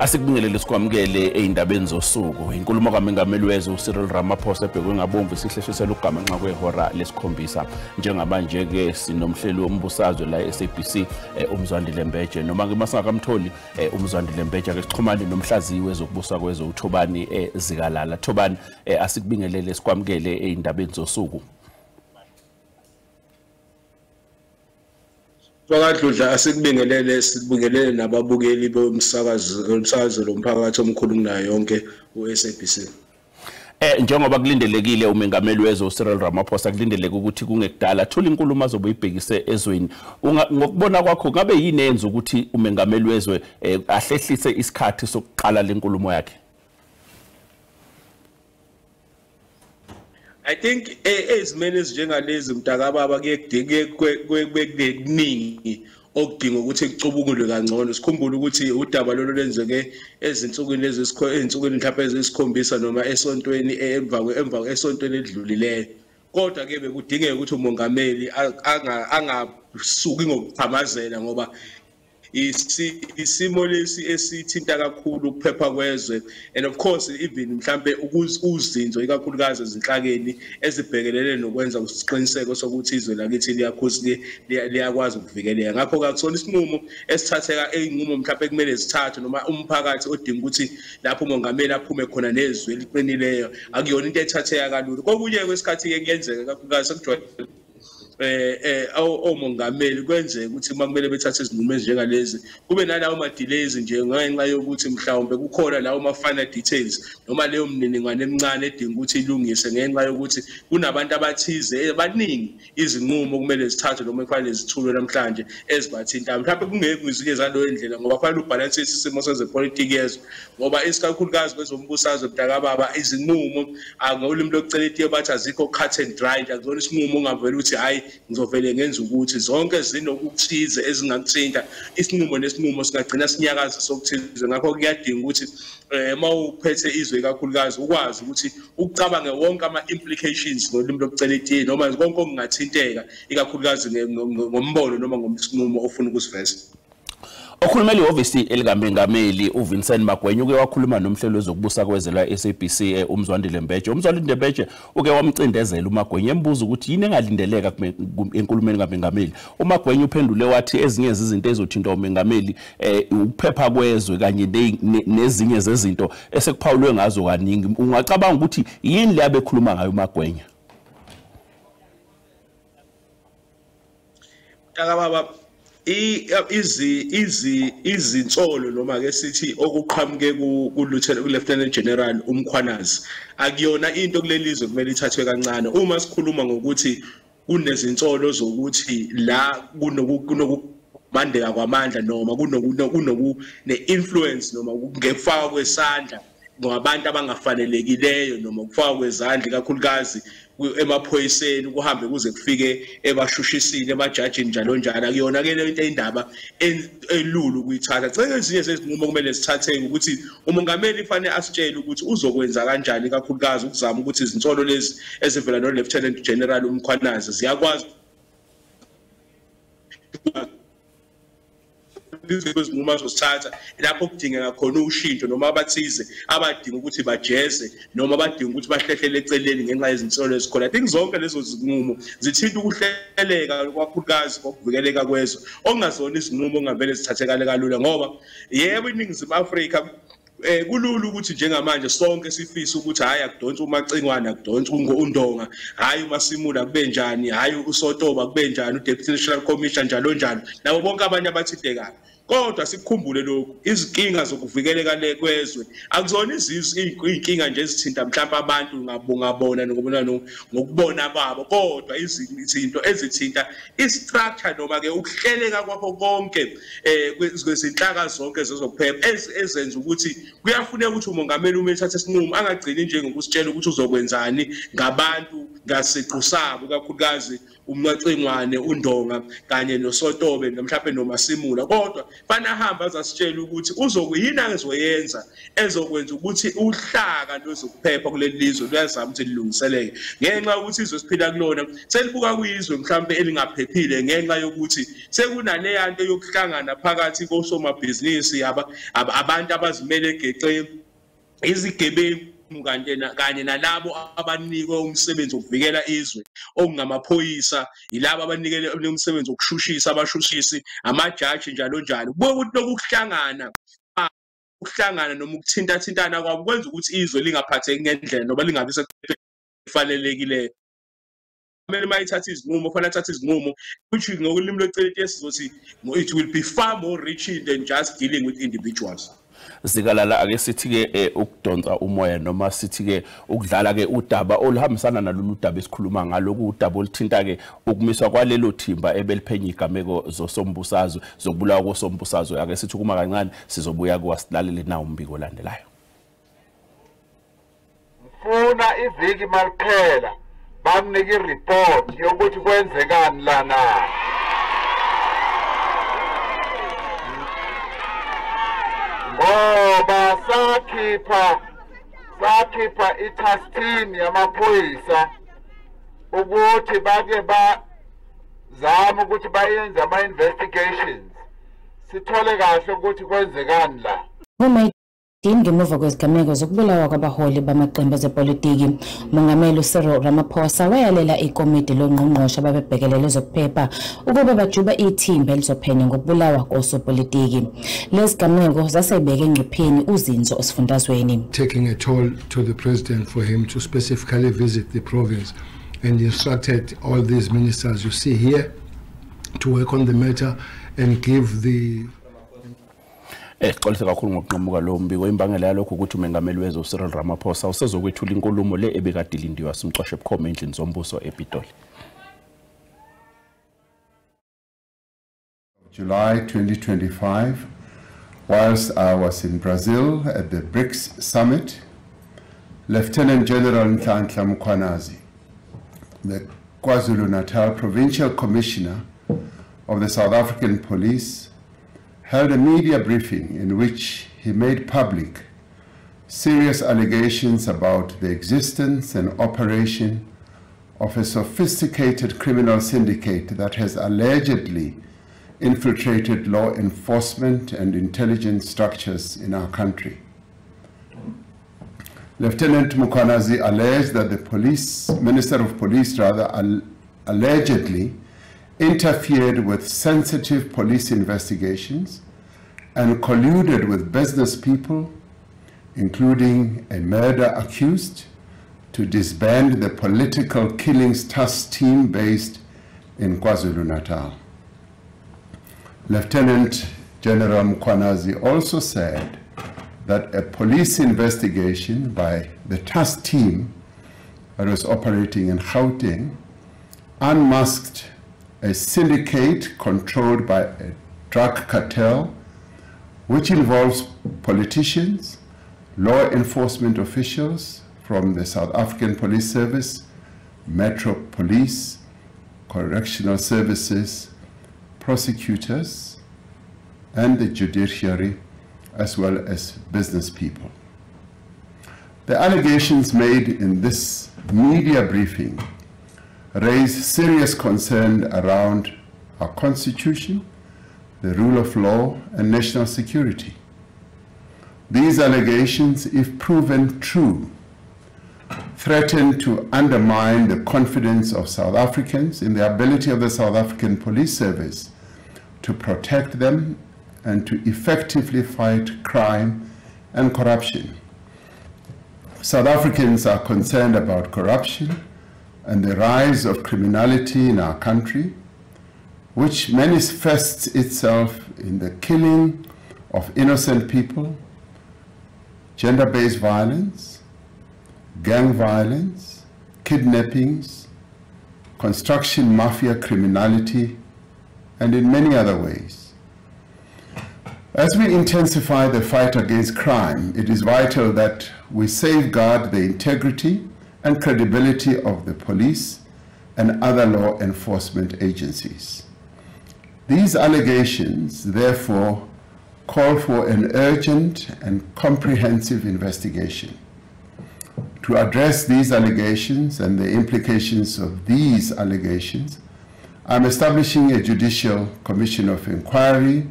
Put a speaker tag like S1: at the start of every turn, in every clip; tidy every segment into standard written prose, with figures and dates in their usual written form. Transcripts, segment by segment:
S1: Asikubingelele sikwamukele eindabeni zosuku. Inkulumo kaMengameli wezwe uCyril Ramaphosa ebhekwe ngabomvu sihlehlisela ugamanxa kwehora lesikhombisa. Njengabanje ke sinomhleli wombusazwe la eSABC uMzwandile Mbeje noma ke masingakamtholi uMzwandile Mbeje ke sixhumane nomhlaziyi wezokubusa kwezwe uThobani Zikalala. Thobani asikubingelele sikwamukele eindabeni zosuku.
S2: Fakadludla asikubingelele sibingelele nababukeli bomsakazo lomphakathi omkhulu kunayo yonke uSABC.
S1: Njengoba kulindelekile uMengameli wezwe uCyril Ramaphosa kulindeleke ukuthi kungekudala thola inkulumo azobayibhekise ezweni. Ngokubona kwakho ngabe yini enza ukuthi uMengameli wezwe ahlehlise isikhathi sokuqala lenkulumo yakhe?
S2: I think ezimene ezinjengalezi mntakababa kuningi okudinga ukuthi kucubungulwe kangcono. Sikhumbule ukuthi udaba lolu lenzeke ezinsukwini ezinsukwini mhlawumbe ezisikhombisa noma esontweni emva esontweni edlulileyo. Kodwa ke bekudingeka ukuthi umongameli angasuki ngokuphamazela ngoba isimo lesi esithinta kakhulu ukuphepha kwezwe, and of course even mhlambe uzinzo ikakhulukazi ezinhlakeni ezibhekelele nokwenza isiqiniseko sokuthi izwe lakithi liyakwazi ukuvikeleka. Ngakho ke akusona isinqumo esithatheka einqumo mhlambe kumele sithathwe noma umphakathi odinga ukuthi lapho umongameli aphume khona nezwi eliqinileyo akuyona into ethatheka kalula. Kokunye kwesikhathi ke kuyenzeka kakhulukazi sekujwayele omongameli kwenzeka ukuthi makumele bethathe izinqumo ezinjengalezi kube nalawo ma delays nje ngenxa yokuthi mhlawumbe kukhona lawo ma final details noma leyo mniningwane emincane edinga ukuthi ilungise ngenxa yokuthi kunabantu abathize abaningi izinqumo kumele zithathwe noma kufanele zithulwe namhlanje ezibathinta mhlawumbe kungeke kwizinye zalo endlela ngoba kufanele ubalance isimo sezepolitiki yezwe ngoba isikakhulukazi kwezombusazwe mntakababa izinqumo ngolimi lokucela itiye bathi azikho cut and dry akuzona isinqumo ongavela ukuthi hayi ngizovele ngenza ukuthi zonke zinokuthize ezingakuthinta isinqumo nesinqumo singagcina sinyakaza sokuthize. Ngakho kuyadinga ukuthi uma uphethe izwe kakhulukazi ukwazi ukuthi ukucabange wonke ama implications ngolimi lokucela itiye noma konke okungathinteka ikakhulukazi ngombono noma ngomsinqumo ofuna ukusiveza.
S1: Okhulumeli obviously elikaMengameli uVincent Magwenya uke wakhuluma nomhlelo wezokubusa kwezwe la SABC uMzwandile Mbeje. uMzwandile Mbeje uke wamcindezela uMagwenya embuza ukuthi yini engalindeleka enkulumeni kaMengameli. uMagwenya uphendule wathi ezinye izinto ezothinta uMengameli ukuphepha kwezwe kanye nezinye zezinto esekuphawulwe ngazo kaningi. Ungacabanga ukuthi yini le abekhuluma ngayo uMagwenya?
S2: Akababa izinsolo noma ke sithi okuqhamuke ku-Lieutenant General uMkhwanazi akuyona into kulelizwe kumele ithathwe kancane. Uma sikhuluma ngokuthi kunezinsolo zokuthi la kunokubandeka kwamandla noma ne-influence noma ngekufaka kwesandla ngabantu abangafanelekileyo noma ukufaka kwezandla kakhulukazi emaphoyiseni kuhambe kuze kufike ebashushisini emajajini njalo njalo akuyona ke le into indaba elulu kuyithatha. Ceke ezinye zezinqumo kumele sithatheke ukuthi umongameli kufanele asitshele ukuthi uzokwenza kanjani kakhulukazi ukuzama ukuthi izinsolo lezi ezivela no Lieutenant General uMkhwanazi ziyakwazi izinqumo azosithatha lapho kudingeka khona ushintsho noma abathize abadinga ukuthi bajeze noma abadinga ukuthi bahlehlele eceleni ngenxa yezinsolo ezikhona. I think zonke lezo zinqumo zithinta ukuhleleka kakhulukazi kokuvikeleka kwezwe okungazona izinqumo ongavele zithathekale kalula ngoba yebo iNingizimu Afrika kulula ukuthi njengamanje sonke sifisa ukuthi hayi akudonsa uMacingwane akudonsa uNdonga hayi uMasimula kube njani hayi uSotoba kube njani uDeputy National Commission njalo njalo nabo bonke abanye abathintekayo. Kodwa sikukhumbule lokhu izinkinga zokuvikeleka kwezwe akuzona izinkinga nje ezithinta mhlawumbe abantu ngabona ngokubona kwabo kodwa izinto ezithinta istructure noma ke ukuhleleka kwakho konke kwezinhlaka zonke zezokuphepha ezenza ukuthi kuyafuneka ukuthi umongameli uma ethatha isinqumo angagcini nje ngokusitshela ukuthi uzokwenzani ngabantu ngasiqu sabo kakhulukazi uMacengwane, uNdonga kanye noSotobe mhlawumbe noMasimula, kodwa fana ahamba azasitshela ukuthi uzokuyini azoyenza ezokwenza ukuthi uhlaka lozokuphepha kuleli lizwe luyazama ukuthi lilungiseleke, ngenxa yokuthi izwe siphila kulona selibuka kuyizwe mhlawumbe elingaphephile, ngenxa yokuthi sekunaleya nto yokuhlangana phakathi kosomabhizinisi abantu abazimele egeceni, izigebengu kanye nalabo abanikwe umsebenzi wokuvikela izwe okungamaphoyisa, yilabo abanikele umsebenzi wokushushisa abashushisi, amajaji njalo njalo. Kubuye ukuthi ukuhlangana noma ukuthintathintana kwabo kwenza ukuthi izwe lingaphatheki ngendlela noma lingabi sefanelekileyo. Kumele mayithatha izinqumo, fanele athathe izinqumo which ngokulimi lweceleti sizothi it will be far more rich than just dealing with individuals.
S1: Sikalala ake sithi ke ukudonsa umoya noma sithi ke ukudlala ke udaba oluhambisana nalolu daba esikhuluma ngaloku udaba olithinta ke ukumiswa kwalelo thimba ebeliphenya igameko zosombusazwe zokubulawa kosombusazwe. Ake sithi kuma kancane sizobuya kwasilalele na umbiko olandelayo.
S3: Mfuna iviki maliphela bamnika ireport yokuthi kwenzekani lana. Ngoba sakhipha i-task team yamaphoyisa ukuthi bake bazama ukuthi bayenze ama-investigations sithole kahle ukuthi kwenzekani la.
S4: Ngemuva kwezigameko zokubulawa kwabaholi bamaqembu ezepolitiki, uMongameli Cyril Ramaphosa wayalela ikomiti longqongqoshe ababebhekelele ezokuphepha ukuba bajuba ithimba elizophenya ngokubulawa kosopolitiki. Lezigameko zasebeke engcupheni uzinzo osifundazweni.
S5: Taking a toll to the president for him to specifically visit the province and instructed all these ministers you see here to work on the matter and give the
S1: Xolisa kakhulu ngokuqhamuka lo mbiko. Imbangela yalokho ukuthi uMengameli wezwe Cyril Ramaphosa usezokwethula inkulumo le ebekadilindiwe simxoxe ebukhoma endlini zombuso ePitoli.
S6: July 2025, whilst I was in Brazil at the BRICS summit, Lieutenant General Nhlanhla Mkhwanazi, the KwaZulu-Natal Provincial Commissioner of the South African Police, held a media briefing in which he made public serious allegations about the existence and operation of a sophisticated criminal syndicate that has allegedly infiltrated law enforcement and intelligence structures in our country. Lieutenant Mkhwanazi alleged that the Minister of Police allegedly interfered with sensitive police investigations and colluded with business people, including a murder accused, to disband the political killings task team based in KwaZulu-Natal. Lieutenant General Mkhwanazi also said that a police investigation by the task team that was operating in Gauteng unmasked a syndicate controlled by a drug cartel, which involves politicians, law enforcement officials from the South African Police Service, Metro Police, correctional services, prosecutors, and the judiciary, as well as business people. The allegations made in this media briefing raise serious concern around our Constitution, the rule of law, and national security. These allegations, if proven true, threaten to undermine the confidence of South Africans in the ability of the South African Police Service to protect them and to effectively fight crime and corruption. South Africans are concerned about corruption and the rise of criminality in our country, which manifests itself in the killing of innocent people, gender-based violence, gang violence, kidnappings, construction mafia criminality, and in many other ways. As we intensify the fight against crime, it is vital that we safeguard the integrity and credibility of the police and other law enforcement agencies. These allegations, therefore, call for an urgent and comprehensive investigation. To address these allegations and the implications of these allegations, I'm establishing a Judicial Commission of Inquiry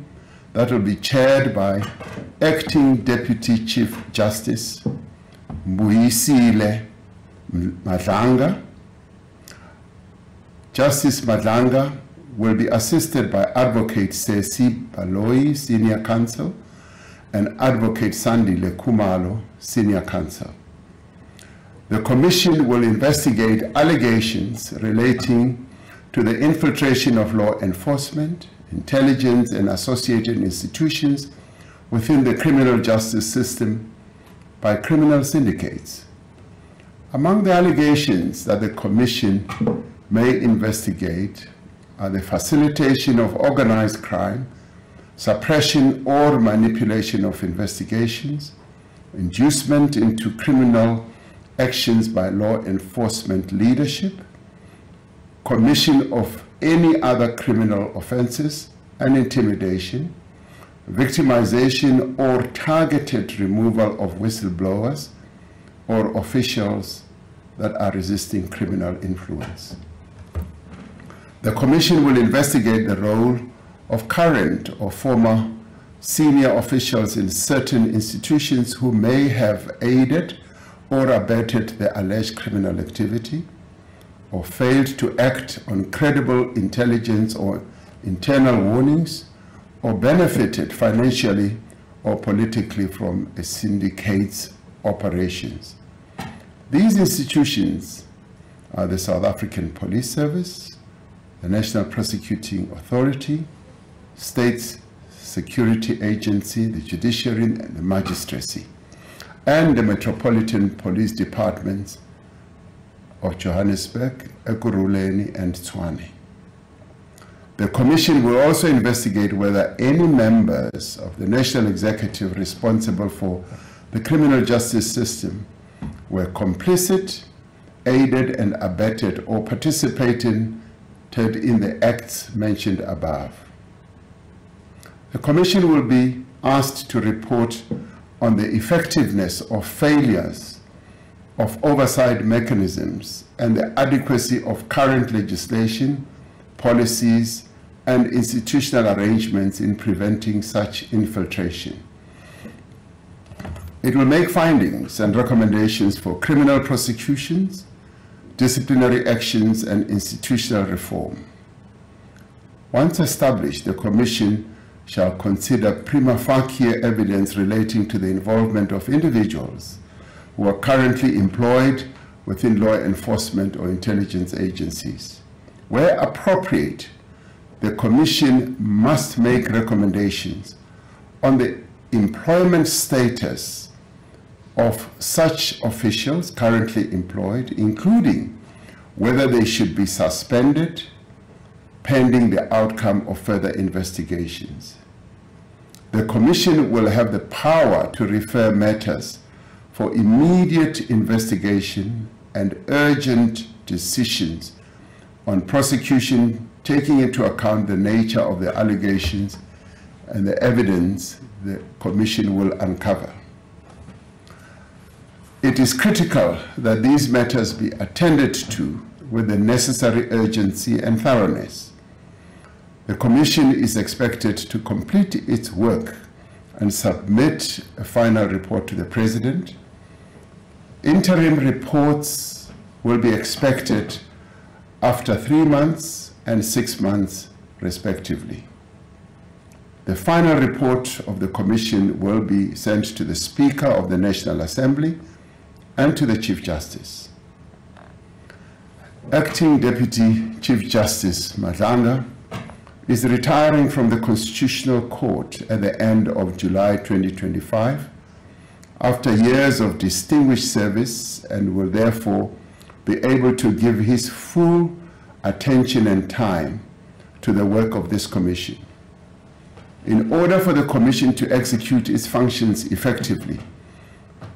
S6: that will be chaired by Acting Deputy Chief Justice Mbuyisile Madlanga. Justice Madlanga will be assisted by Advocate Sesi Baloyi, Senior Counsel, and Advocate Sandile Khumalo, Senior Counsel. The Commission will investigate allegations relating to the infiltration of law enforcement, intelligence, and associated institutions within the criminal justice system by criminal syndicates. Among the allegations that the Commission may investigate are the facilitation of organized crime, suppression or manipulation of investigations, inducement into criminal actions by law enforcement leadership, commission of any other criminal offenses, and intimidation, victimization or targeted removal of whistleblowers or officials that are resisting criminal influence. The Commission will investigate the role of current or former senior officials in certain institutions who may have aided or abetted the alleged criminal activity, or failed to act on credible intelligence or internal warnings, or benefited financially or politically from a syndicate's operations. These institutions are the South African Police Service, the National Prosecuting Authority, State Security Agency, the Judiciary, and the Magistracy, and the Metropolitan Police Departments of Johannesburg, Ekurhuleni, and Tshwane. The Commission will also investigate whether any members of the National Executive responsible for the criminal justice system were complicit, aided and abetted, or participated in the acts mentioned above. The Commission will be asked to report on the effectiveness or failures of oversight mechanisms and the adequacy of current legislation, policies, and institutional arrangements in preventing such infiltration. It will make findings and recommendations for criminal prosecutions, disciplinary actions, and institutional reform. Once established, the Commission shall consider prima facie evidence relating to the involvement of individuals who are currently employed within law enforcement or intelligence agencies. Where appropriate, the Commission must make recommendations on the employment status of such officials currently employed, including whether they should be suspended pending the outcome of further investigations. The Commission will have the power to refer matters for immediate investigation and urgent decisions on prosecution, taking into account the nature of the allegations and the evidence the Commission will uncover. It is critical that these matters be attended to with the necessary urgency and thoroughness. The Commission is expected to complete its work and submit a final report to the President. Interim reports will be expected after 3 months and 6 months, respectively. The final report of the Commission will be sent to the Speaker of the National Assembly and to the Chief Justice. Acting Deputy Chief Justice Madlanga is retiring from the Constitutional Court at the end of July 2025 after years of distinguished service, and will therefore be able to give his full attention and time to the work of this Commission. In order for the Commission to execute its functions effectively,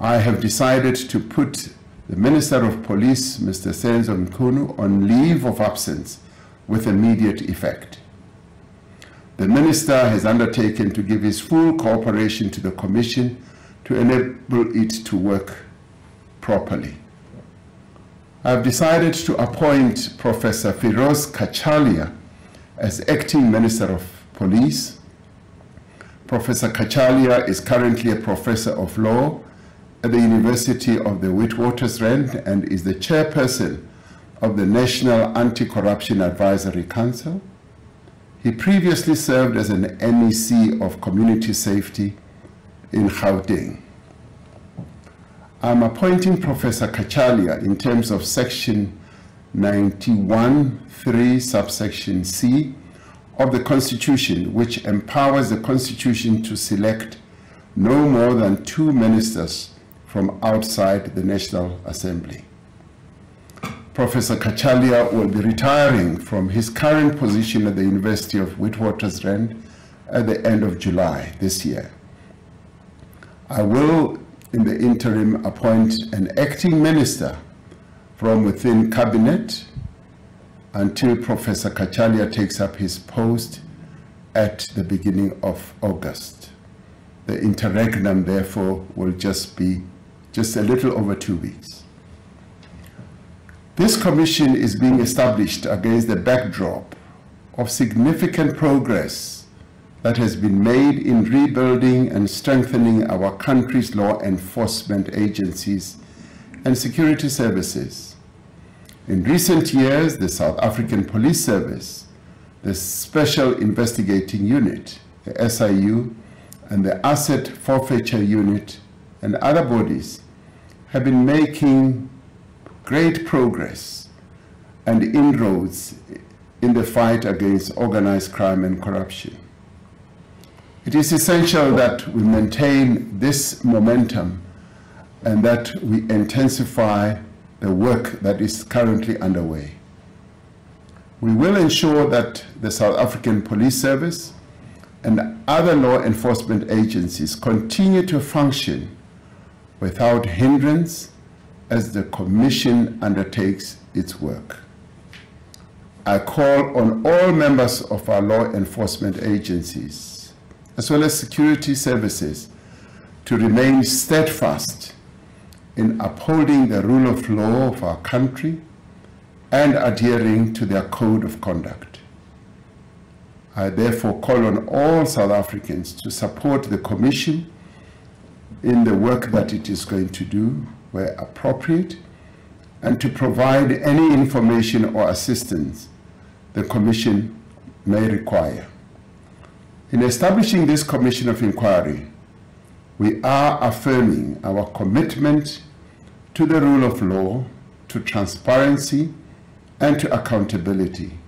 S6: I have decided to put the Minister of Police, Mr. Senzo Mkhunu, on leave of absence with immediate effect. The Minister has undertaken to give his full cooperation to the Commission to enable it to work properly. I have decided to appoint Professor Firoz Kachalia as Acting Minister of Police. Professor Kachalia is currently a Professor of Law at the University of the Witwatersrand and is the Chairperson of the National Anti-Corruption Advisory Council. He previously served as an NEC of Community Safety in Gauteng. I'm appointing Professor Kachalia in terms of Section 91(3) subsection C of the Constitution, which empowers the Constitution to select no more than 2 ministers from outside the National Assembly. Professor Kachalia will be retiring from his current position at the University of Witwatersrand at the end of July this year. I will, in the interim, appoint an acting minister from within cabinet until Professor Kachalia takes up his post at the beginning of August. The interregnum, therefore, will be just a little over 2 weeks. This commission is being established against the backdrop of significant progress that has been made in rebuilding and strengthening our country's law enforcement agencies and security services. In recent years, the South African Police Service, the Special Investigating Unit, the SIU, and the Asset Forfeiture Unit and other bodies have been making great progress and inroads in the fight against organized crime and corruption. It is essential that we maintain this momentum and that we intensify the work that is currently underway. We will ensure that the South African Police Service and other law enforcement agencies continue to function without hindrance as the Commission undertakes its work. I call on all members of our law enforcement agencies, as well as security services, to remain steadfast in upholding the rule of law of our country and adhering to their code of conduct. I therefore call on all South Africans to support the Commission in the work that it is going to do where appropriate, and to provide any information or assistance the Commission may require. In establishing this Commission of Inquiry, we are affirming our commitment to the rule of law, to transparency, and to accountability.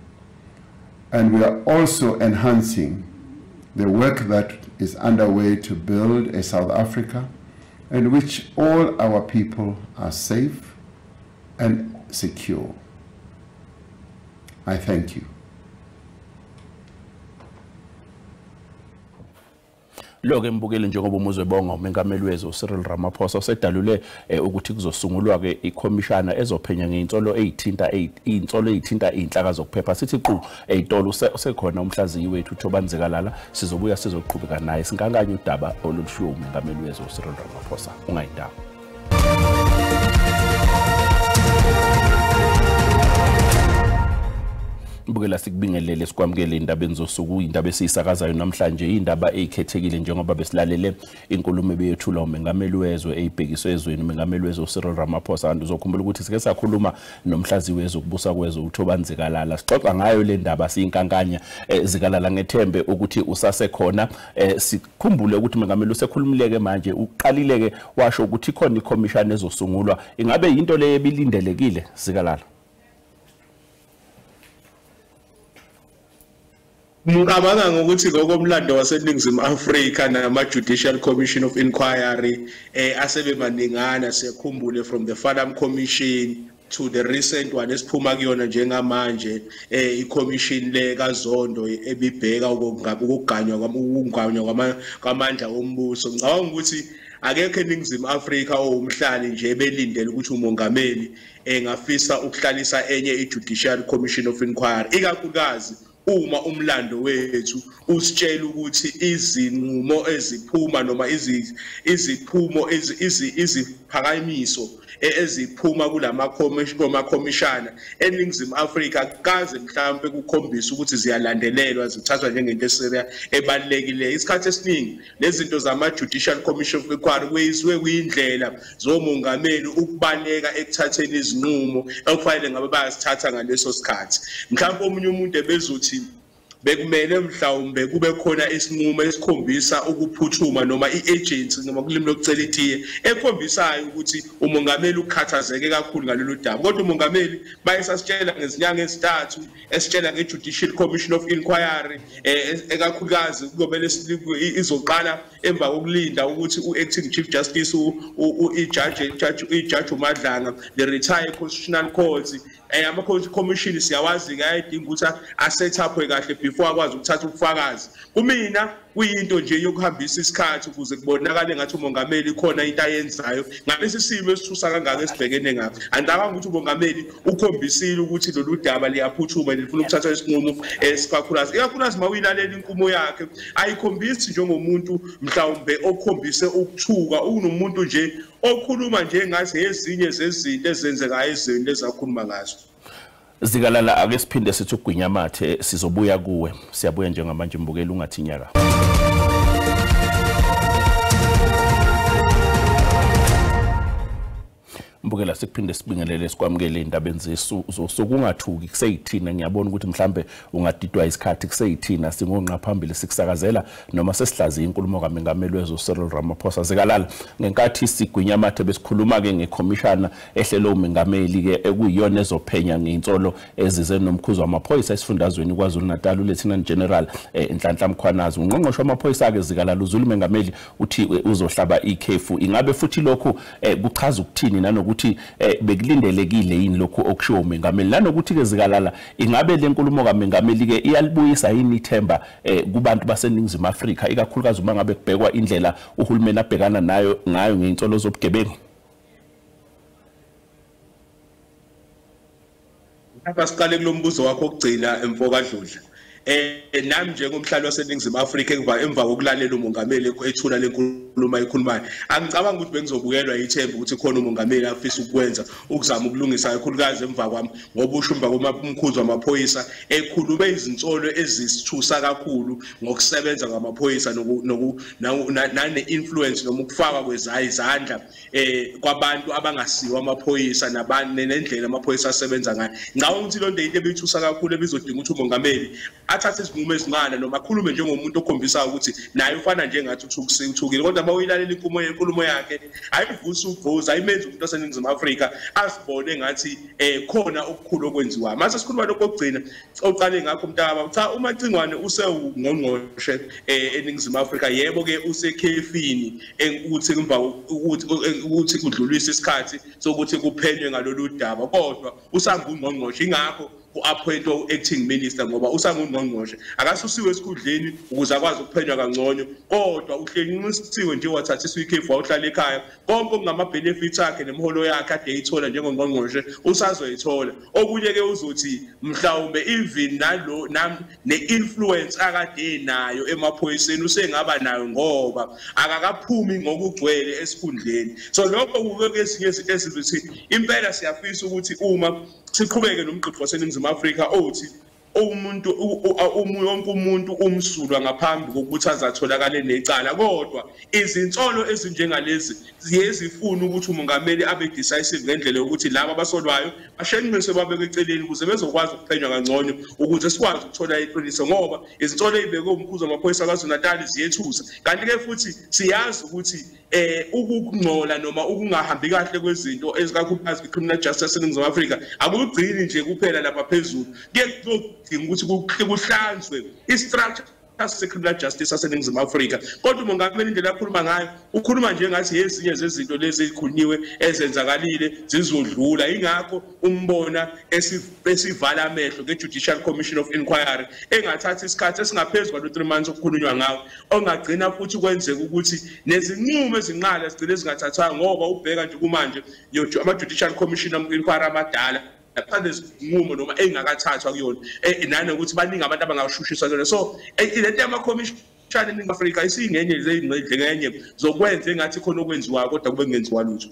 S6: And we are also enhancing the work that is underway to build a South Africa in which all our people are safe and secure. I thank you.
S1: Lo-ke mbukeli njengoba umuzwe bonga umengameli wezwe Cyril Ramaphosa usedalule ukuthi kuzosungulwa ke ikhomishana ezophenya ngeinsolo ezithinta inhlaka zokuphepha sithi qhu eyitolo usekhona umhlaziyi wethu Thobanzikalala sizobuya sizoqhubeka naye sinkanganye udaba olulushiwo umengameli wezwe Cyril Ramaphosa ungayindawo. Bukela sikubingelele sikwamukele indaba enzosuku indaba esisakazayo namhlanje indaba ezikhethekile njengoba besilalele inkulumo ebeyethula umengameli wezwe eyibhekiswe ezweni umengameli wezwe Cyril Ramaphosa kanti uzokhumbula ukuthi sike sakhuluma nomhlazi wezwe ukubusa kwezwe uThobanzikalala sixoxa ngayo le ndaba siyinkankanya Zikalala ngethembe ukuthi usasekhona sikhumbule ukuthi umengameli usekhulumileke manje uqalileke washo ukuthi khona ikhomishana ezosungulwa ingabe into le ebilindelekile Zikalala.
S2: Ngicabanga ngokuthi ngokomlando waseNingizimu Afrika nama-Judicial Commission of Inquiry asebemaningana siyakhumbule from the Farnham Commission to the recent one esiphuma kuyona njengamanje i-commission le kaZondo ebibheka ukuganywa kwamandla ombuso. Ngicabanga ukuthi akekho eNingizimu Afrika owumhlali nje belindele ukuthi umongameli engafisa ukuhlalisa enye iJudicial Commission of Inquiry, ikakhulukazi uma umlando wethu usitshela ukuthi izinqumo eziphuma noma iziphumo iziphakamiso eziphuma kulama commissioner eNingizimu Afrika kaze mhlambe kukhombisa ukuthi ziyalandelelwa zithathwa njengento eseriya ebalekile. Isikhathi esiningi lezinto zama Judicial Commission of Inquiry kuyindlela zomongameli ukubaleka ekuthatheni izinqumo okufanele ngabe bayazithatha ngaleso sikhathi. Mhlawumbe omunye umuntu ebezothi bekumele mhlawumbe kube khona isinqumo esikhombisa ukuphuthuma noma i-agency noma kulimi lokucela itiye ekhombisayo ukuthi umongameli ukhathazeke kakhulu ngalolu daba. Kodwa umongameli bayesasitshela ngezinyanga ezithathu esitshela nge-Judicial Commission of Inquiry ekakhulukazi kuyomele izoqala emva kokulinda ukuthi u-acting chief justice i-judge uMadlanga the retired constitutional court ama-commission siyawazi ayidinga ukuthi asethaphwe kahle before akwazi ukuthatha ubufakazi. Kumina kuyinto nje yokuhambisa isikhathi ukuze kubonakale ngathi umongameli khona into ayenzayo ngalesi simo esithusa kangaka esibhekene ngakho. Andicabanga ukuthi umongameli ukhombisile ukuthi lolu daba liyaphuthuma lifuna ukuthatha isinqumo esikhulukazi. Ikakhulukazi mawilalela inkumo yakhe ayikhombisi njengomuntu mhlawumbe okhombise ukuthuka, unomuntu nje okhuluma nje ngathi ezinye zezinto ezenzekayo ezweni lezakhuluma ngazo.
S1: Zikalala ake siphinde sithi uGwinyamathe sizobuya kuwe. Siyabuya njengamanje mbukela ungathinyaka. Mbukela sikuphinde sibingelele sikwamukele indaba enzisu sokungathuki kuseyithina. Ngiyabona ukuthi mhlambe ungadidwa isikhathi kuseyithina singonqa phambili sikusakazela noma sesihlaziya inkulumo kaMengameli wezwe Cyril Ramaphosa. Zikalala ngenkathi siGwinyamathe besikhuluma ke ngecommissioner ehlelo uMengameli ke ekuyiyona ezophenya ngeinsolo ezize nomkhuzo wamaphoyisa esifundazweni kwaZulu-Natal uLieutenant General Nhlanhla Mkhwanazi. Ungqongqoshe wamaphoyisa ke Zikalala uzulu uMengameli uthi uzohlaba ikhefu. Ingabe futhi lokhu kuchaza ukuthini nanokuthi bekulindelekile yini lokho okushiwo uMengameli nanokuthi ke Zikalala ingabe lenkulumo kaMengameli ke iyalibuyisa yini ithemba kubantu baseNingizimu Afrika ikakhulukazi uma ngabe kubhekwa indlela uhulumeni abhekana nayo ngayo ngeinsolo zobugebengu?
S2: Lapha siqale kulombuzo wakho okugcina emfokadludla. Nami njengomhlali waseNingizimu Afrika emva kokulalela umongameli ethula lenkulumo ayikhulumayo, angicabanga ukuthi bengizobukelwa yithemba ukuthi khona umongameli afisa ukwenza ukuzama ukulungisa kakhulukazi emva kwami ngoba ushumba komkhuzo wamaphoyisa ekhulume izinsolo ezisithusa kakhulu ngokusebenza ngamaphoyisa nane influence noma ukufaka kwezandla kwabantu abangasiwa amaphoyisa nabanye nendlela amaphoyisa asebenza ngayo. Ngicabanga ukuthi lonto into ebithusa kakhulu ebizodinga ukuthi umongameli athathe isinqumo ezincane noma akhulume njengomuntu okhombisa ukuthi naye ufana njengathi uthukile. Kodwa mawilalela inkulumo yakhe ayivusa ukuvuza ayimenza umuntu waseNingizimu Afrika asibone ngathi khona okukhulu okwenziwayo. Mase sikhuluma lokho kokugcina oqale ngakho Mtaba, cha uMacingwane usewungqongqoshe eNingizimu Afrika, yebo ke usekhefini ukuthi emva ukuthi kudlulisa isikhathi sokuthi kuphenywe ngalolu daba, kodwa usangungqongqoshe. Ingakho ku-appoint acting minister ngoba usangungqongqoshe akasusiwe esikhundleni ukuze akwazi ukuphenywa kangcono, kodwa uhlenqisiwe nje wathathiswa ikhefu wawuhlala ekhaya. Konke okungama-benefits akhe nemiholo yakhe ade eyithola njengongqongqoshe usazoyithola. Okunye ke uzothi mhlawumbe even ne-influence akade nayo emaphoyiseni usengaba nayo ngoba akakaphumi ngokugcwele esikhundleni. So lokho kube ezinye izinto ezizothi impela siyafisa ukuthi uma siqhubeke nomgqibho waseNingizimu Afrika othi wonke umuntu umsulwa ngaphambi kokuthi azatholakale necala, kodwa izinsolo ezinjengalezi ziyezifuna ukuthi umongameli abe decisive ngendlela yokuthi laba abasolwayo bashenqiswe babeke eceleni ukuze bezokwazi ukuphenywa kangcono ukuze sikwazi ukuthola iqiniso, ngoba izinsolo ezibekwe umkhuzo wamaphoyisa kwaZulu-Natal ziyethusa. Kanti ke futhi siyazi ukuthi ukungcola noma ukungahambi kahle kwezinto ezikakhulukazi criminal justice eNingizimu Afrika akugcini nje kuphela lapha phezulu, kuyadinga ukuthi kuhlanzwe istructure se-criminal justice aseNingizimu Afrika. Kodwa umongameli indlela akhuluma ngayo ukhuluma nje ngathi ezinye zezinto lezi ezikhulunyiwe ezenzakalile zizodlula. Ingakho umbona esivala amehlo nge-Judicial Commission of Inquiry engathatha isikhathi esingaphezulu kwalo 3 months okukhulunywa ngawo, ongagcina futhi kwenzeka ukuthi nezinqumo ezinqala zigcine zingathathwa ngoba ubheka nje kumanje ama-Judicial Commission of Inquiry amadala izinqumo noma engakathathwa kuyona nanokuthi baningi abantu abangashushiswa kuyona. So lento yama-commission eNingizimu Afrika isiyingenye zeyingxenye zokwenza engathi khona okwenziwayo kodwa kube kungenziwa lutho.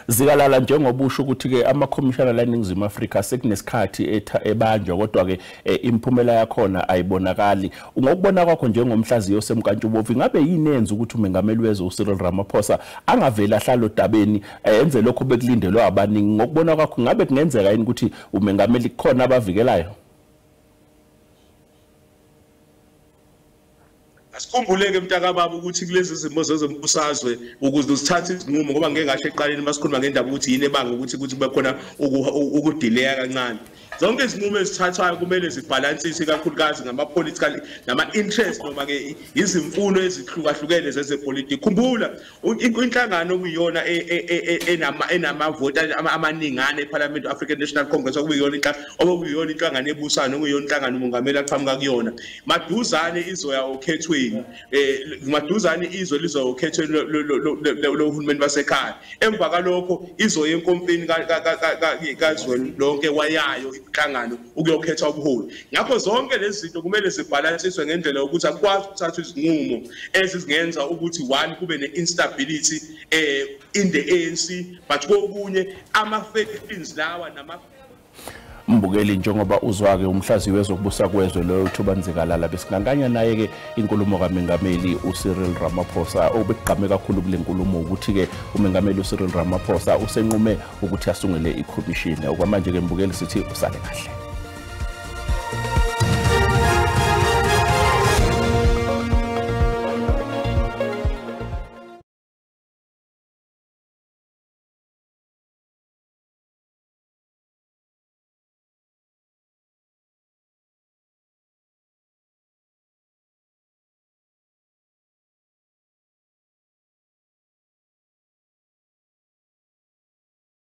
S1: Zikalala njengoba usho ukuthi ke amakhomishana la eNingizimu Afrika sekunesikhathi ebanjwa kodwa ke imphumela yakhona ayibonakali. Ngokubona kwakho njengomhlaziyo semkantshubovu ngabe yinenze ukuthi umengameli wezwe uCyril Ramaphosa angavela hlalo dabeni enze lokho bekulindelwe abaningi? Ngokubona kwakho ngabe kungenzeka yini ukuthi umengameli khona abavikelayo?
S2: Asikhumbuleke mntakababa ukuthi kulezi zimo zezombusazwe ukuze usithathe izinqumo ngoba ngeke ngasho eqaleni masikhuluma ngendaba ukuthi yini ebanga ukuthi kube khona ukudileya kancane. Zonke izinqumo ezithathwayo kumele zibhalansise kakhulukazi ngama-political nama-interest noma ke izimfuno ezihlukahlukene zezepolitiki. Khumbula inhlangano okuyiyona enamavoti amaningana eParliament African National Congress okuyiyona inhlangano ebusana okuyiyona inhlangano umongameli aqhamuka kuyona. Maduzane izoya okhethweni maduzane izwe lizoya okhethweni lohulumeni basekhaya. Emva kalokho izoya enkompini kazwe lonke wayayo inhlangano ukuyokhetha ubuholi. Ngakho zonke lezi zinto kumele zibhalansiswe ngendlela yokuthi akwazi ukuthatha izinqumo ezizingenza ukuthi one kube ne-instability in the ANC but kokunye ama-factions lawa nama
S1: Mbukeli njengoba uzwake umhlaziyo wezokubusa kwezwe lo Thuba Nzikalala besikanganya naye ke inkulumo kaMengameli uCyril Ramaphosa obegqame kakhulu kule nkulumo ukuthi ke uMengameli uCyril Ramaphosa usenqume ukuthi asungule ikhomishini. Okwamanje ke Mbukeli sithi usale kahle.